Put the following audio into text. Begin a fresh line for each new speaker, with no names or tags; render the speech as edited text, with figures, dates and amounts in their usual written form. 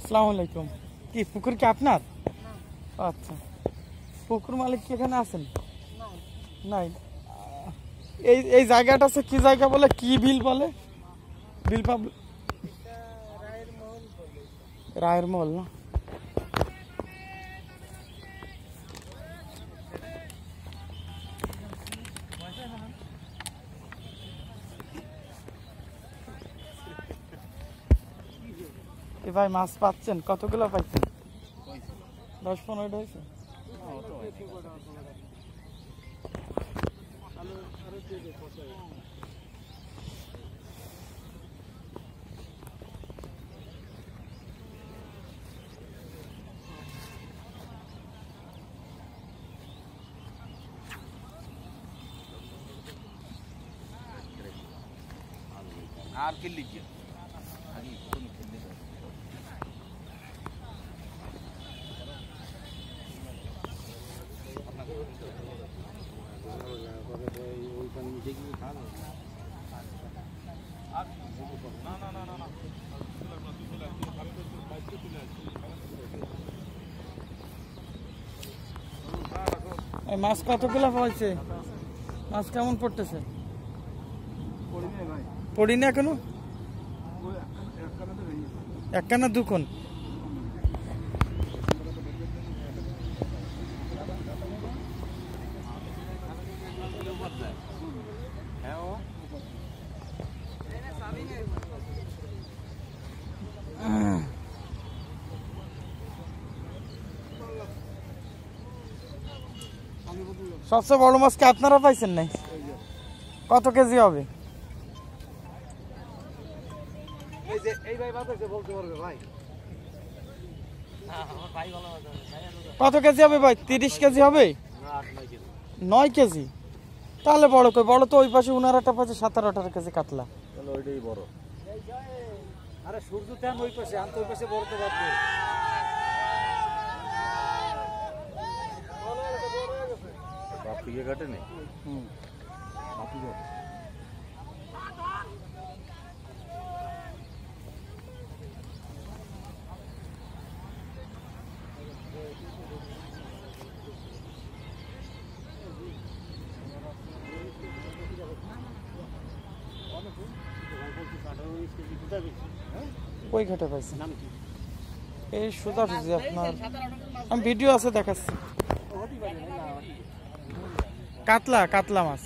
আসসালামু আলাইকুম। কি পুকুর কি আপনার? আচ্ছা, পুকুর মালিক কি এখানে আছেন? নাই। এই এই জায়গাটা আছে কি জায়গা বলে, কি বিল বলে? বিল পাবলিক রায়ের মহল না? এ ভাই মাছ পাচ্ছেন? কতগুলো পাচ্ছেন? 10-15টা হয়েছে।
আর কি লিখে আগে কোন খেলতে
মাছ কতগুলো পাইছে? মাছ কেমন পড়তেছে? পড়ি না এখনো? একখানা দুখন। সবচেয়ে বড় মাছ কি আপনারা পাইছেন? নাই। কত কেজি হবে? কত কেজি হবে ভাই? 30 কেজি হবে? 9 কেজি? তাহলে বড় কই? বড় তো ওই পাশে 17টা পাশে 17-18 কেজি কাতলা।
তাহলে ওইটাই বড়। আরে সূর্য টান ওই পাশে, আন্ত ওই পাশে বড় তো বাদবে। বাপিকে কাটে নেই। বাপি গো।
ওই ঘাটে পাইছি। এই সুদা সুজি আপনার, আমি ভিডিও আছে দেখাচ্ছি। কাতলা, কাতলা মাছ।